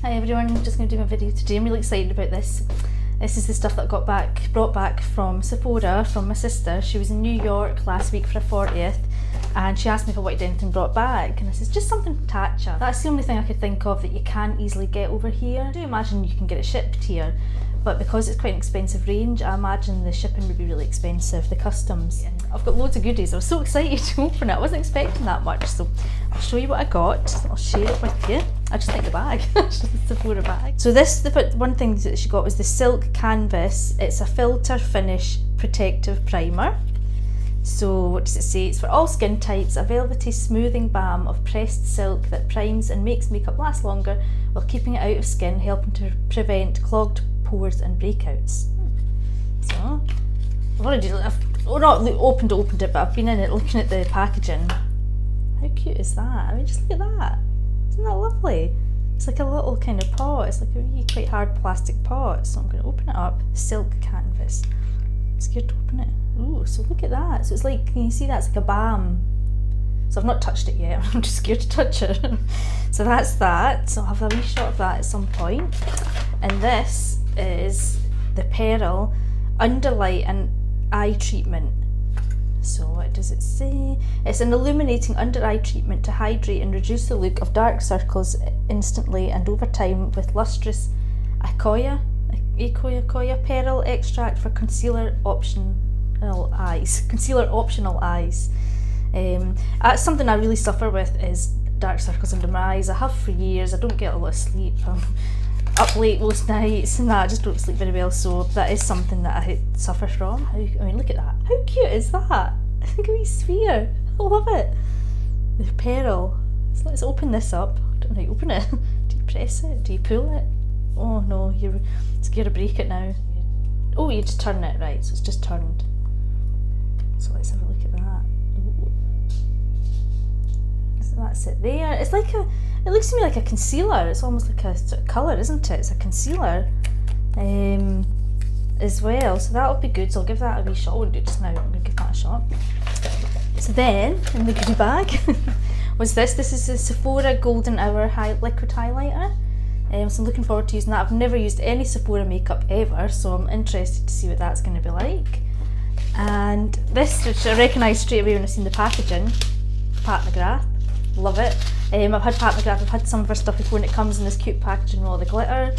Hi everyone, I'm just going to do my video today. I'm really excited about this. This is the stuff that I brought back from Sephora from my sister. She was in New York last week for her 40th and she asked me if I wanted anything brought back, and I said just something from Tatcha. That's the only thing I could think of that you can't easily get over here. I do imagine you can get it shipped here, but because it's quite an expensive range, I imagine the shipping would be really expensive, the customs. I've got loads of goodies. I was so excited to open it. I wasn't expecting that much, so I'll show you what I got. I'll share it with you. I just like the bag, just the Sephora bag. So the one thing that she got was the Silk Canvas. It's a filter finish protective primer. So what does it say? It's for all skin types, a velvety smoothing balm of pressed silk that primes and makes makeup last longer while keeping it out of skin, helping to prevent clogged pores and breakouts. So I've not opened it, but I've been in it looking at the packaging. How cute is that? I mean, just look at that. Isn't that lovely? It's like a little kind of pot. It's like a really quite hard plastic pot. So I'm going to open it up. Silk Canvas. I'm scared to open it. Ooh, so look at that. So it's like, can you see that's like a balm? So I've not touched it yet. I'm just scared to touch it. So that's that. So I'll have a wee shot of that at some point. And this is the Pearl Underlight and Eye Treatment. So what does it say? It's an illuminating under eye treatment to hydrate and reduce the look of dark circles instantly and over time with lustrous Akoya Pearl extract for concealer optional eyes. That's something I really suffer with, is dark circles under my eyes. I have for years. I don't get a lot of sleep. I'm up late most nights and that. I just don't sleep very well, so that is something that I suffer from. I mean, look at that. How cute is that? Look at me sphere. I love it. The Pearl. So let's open this up. I don't know how you open it. Do you press it? Do you pull it? Oh no, you're scared to break it now. Oh, you just turn it, right, so it's just turned. So let's have a look at that. So that's it there. It's like it looks to me like a concealer. It's almost like a sort of colour, isn't it? It's a concealer as well. So that'll be good. So I'll give that a wee shot. I won't do it just now. I'm going to give that a shot. So then, in the goodie bag, was this. This is the Sephora Golden Hour Liquid Highlighter. So I'm looking forward to using that. I've never used any Sephora makeup ever, so I'm interested to see what that's going to be like. And this, which I recognised straight away when I seen the packaging, Pat McGrath. Love it. I've had Pat McGrath, I've had some of her stuff before, and it comes in this cute packaging with all the glitter.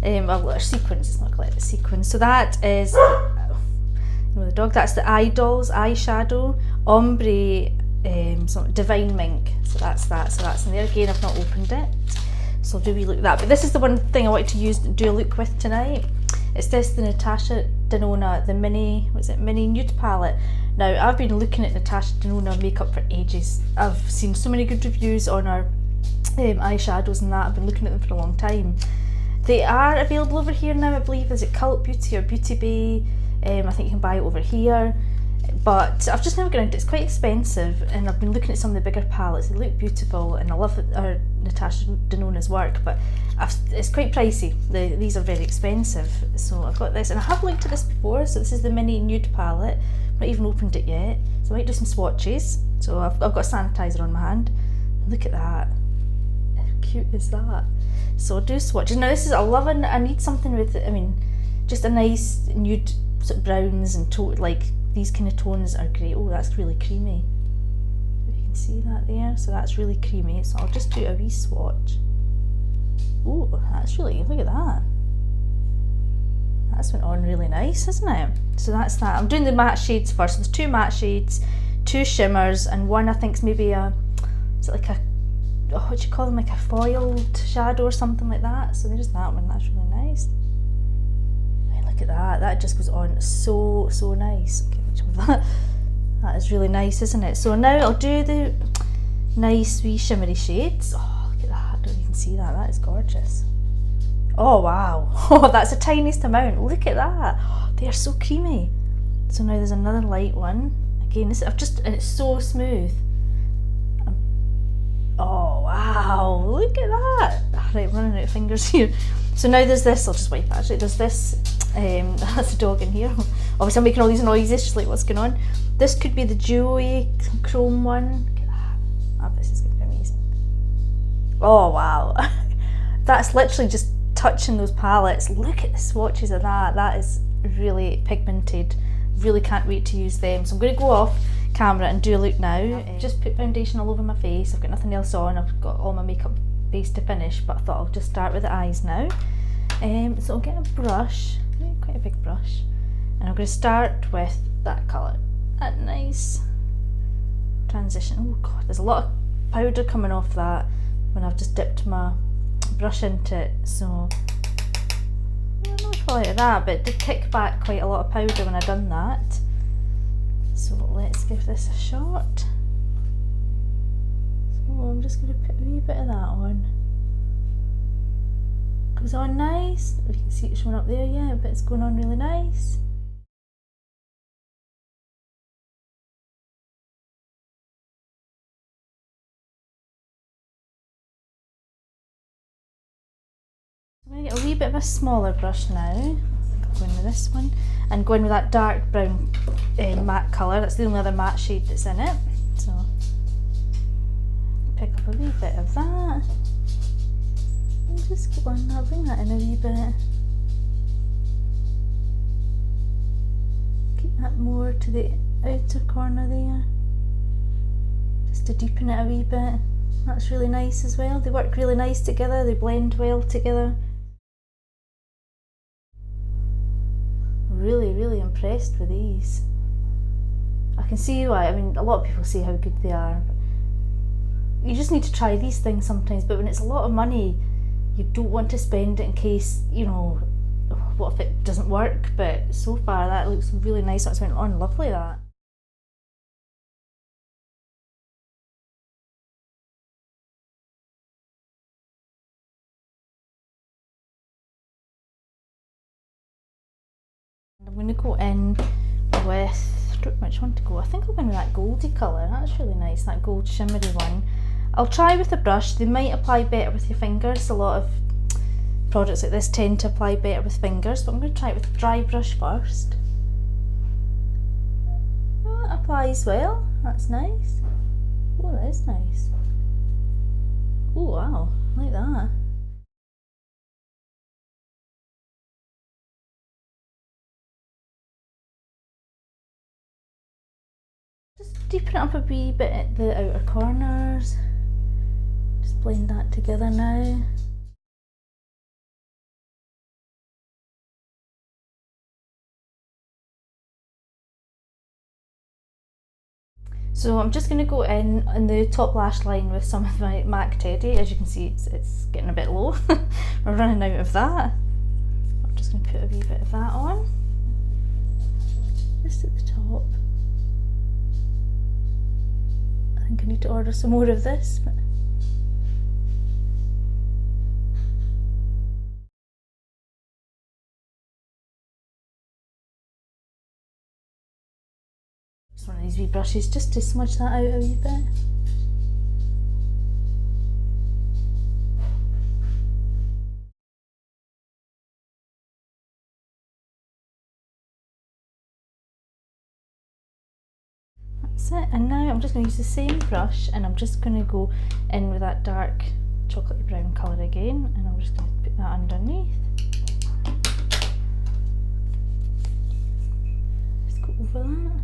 Well, sequins, it's not glitter, it's sequins. So that is, the dog, that's the Idols eyeshadow, ombre, Divine Mink. So that's that. So that's in there. Again, I've not opened it, so I'll do a wee look at that. But this is the one thing I wanted to do a look with tonight. It's the Natasha Denona, the mini nude palette. Now, I've been looking at Natasha Denona makeup for ages. I've seen so many good reviews on her eyeshadows and that. I've been looking at them for a long time. They are available over here now, I believe. Is it Cult Beauty or Beauty Bay? I think you can buy it over here. But I've just never got into it. It's quite expensive, and I've been looking at some of the bigger palettes. They look beautiful, and I love Natasha Denona's work, but it's quite pricey. These are very expensive. So I've got this, and I have looked at this before. So this is the mini nude palette. I've not even opened it yet. So I might do some swatches. So I've got a sanitizer on my hand. Look at that. How cute is that? So I'll do swatches. Now this is, I need something with, I mean, just a nice nude sort of browns and like these kind of tones are great. Oh, that's really creamy. If you can see that there. So that's really creamy. So I'll just do a wee swatch. Oh, that's really, look at that. That's went on really nice, isn't it? So that's that. I'm doing the matte shades first. So there's 2 matte shades, 2 shimmers, and one I think is maybe is it like a, what do you call them, like a foiled shadow or something like that. So there's that one. That's really nice. Look at that. That just goes on so nice. Okay, that is really nice, isn't it? So now I'll do the nice wee shimmery shades. Oh, look at that. I don't know if you can see that. That is gorgeous. Oh wow. Oh, that's the tiniest amount. Look at that. Oh, they are so creamy. So now there's another light one. Again, and it's so smooth. Oh wow, look at that. Right, I'm running out of fingers here. So now there's this, I'll just wipe it actually. There's this, that's a dog in here. Obviously I'm making all these noises, just like what's going on. This could be the dewy chrome one. Look at that. Oh, this is going to be amazing. Oh wow. That's literally just touching those palettes. Look at the swatches of that. That is really pigmented. Really can't wait to use them. So I'm going to go off camera and do a look now. I've just put foundation all over my face. I've got nothing else on. I've got all my makeup base to finish, but I thought I'll just start with the eyes now. So I'll get a brush, quite a big brush, and I'm going to start with that colour. That nice transition. Oh god, there's a lot of powder coming off that when I've just dipped my brush into it, so I don't know much quality of that, but it did kick back quite a lot of powder when I done that. So let's give this a shot. So I'm just going to put a wee bit of that on. Goes on nice. You can see it showing up there, yeah, but it's going on really nice. I'm going to get a wee bit of a smaller brush now. I'm going with this one and going with that dark brown matte colour. That's the only other matte shade that's in it. So pick up a wee bit of that and just go on now, bring that in a wee bit. Keep that more to the outer corner there, just to deepen it a wee bit. That's really nice as well. They work really nice together, they blend well together. Really impressed with these. I can see why. I mean, a lot of people say how good they are, but you just need to try these things sometimes. But when it's a lot of money, you don't want to spend it in case, you know, what if it doesn't work. But so far that looks really nice. That's went on lovely, that. I'm going to go in with, I don't know which one to go. I think I'll go in with that goldy colour. That's really nice, that gold shimmery one. I'll try with the brush. They might apply better with your fingers. A lot of products like this tend to apply better with fingers, but I'm going to try it with a dry brush first. Oh, that applies well. That's nice. Oh, that is nice. Oh wow, I like that. Just deepen it up a wee bit at the outer corners. Just blend that together now. So I'm just going to go in the top lash line with some of my MAC Teddy. As you can see, it's getting a bit low. We're running out of that. I'm just going to put a wee bit of that on. Just at the top. I think I need to order some more of this. But just one of these wee brushes just to smudge that out a wee bit. That's it, and now I'm just going to use the same brush and I'm just going to go in with that dark chocolatey brown colour again, and I'm just going to put that underneath. Just go over that.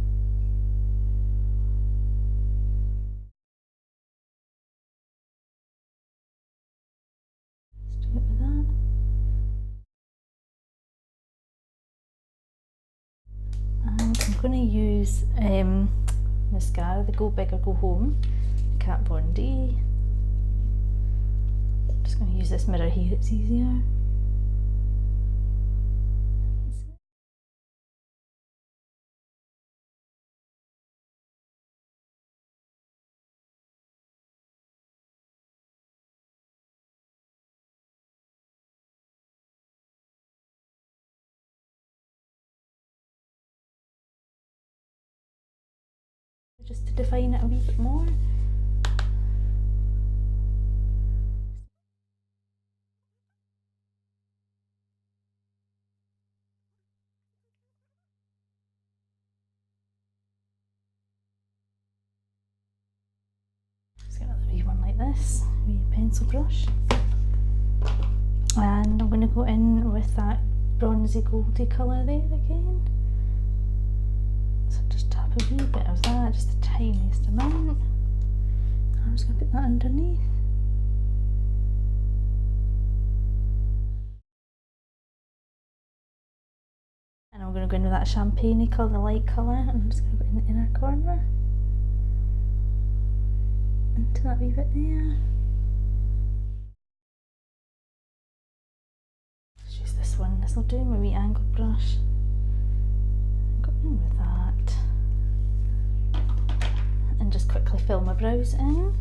Just do it with that. And I'm going to use mascara, the Go Big or Go Home, Kat Von D. I'm just going to use this mirror here, it's easier. Just to define it a wee bit more. Just get another wee one like this, wee pencil brush. And I'm going to go in with that bronzy goldy colour there again. So just tap a wee bit of that, just the tiniest amount. I'm just going to put that underneath. And I'm going to go in with that champagne colour, the light colour, and I'm just going to go in the inner corner. Into that wee bit there. Let's use this one, this will do, my wee angle brush. Go in with that. And just quickly fill my brows in.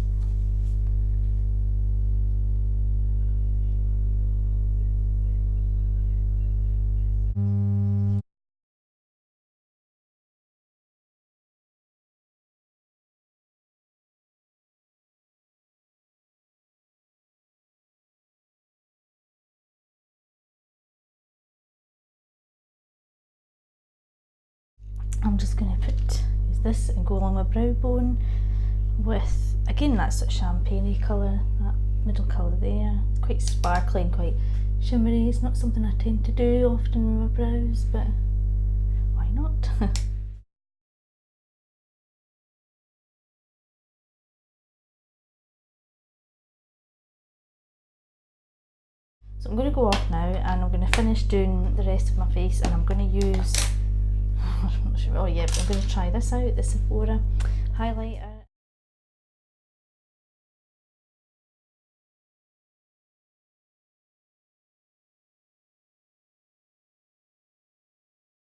I'm just going to use this and go along my brow bone with, again, that sort of champagne colour, that middle colour there. It's quite sparkly and quite shimmery. It's not something I tend to do often with my brows, but why not? So I'm going to go off now and I'm going to finish doing the rest of my face, and I'm going to use, I'm not sure, oh yeah, I'm going to try this out, the Sephora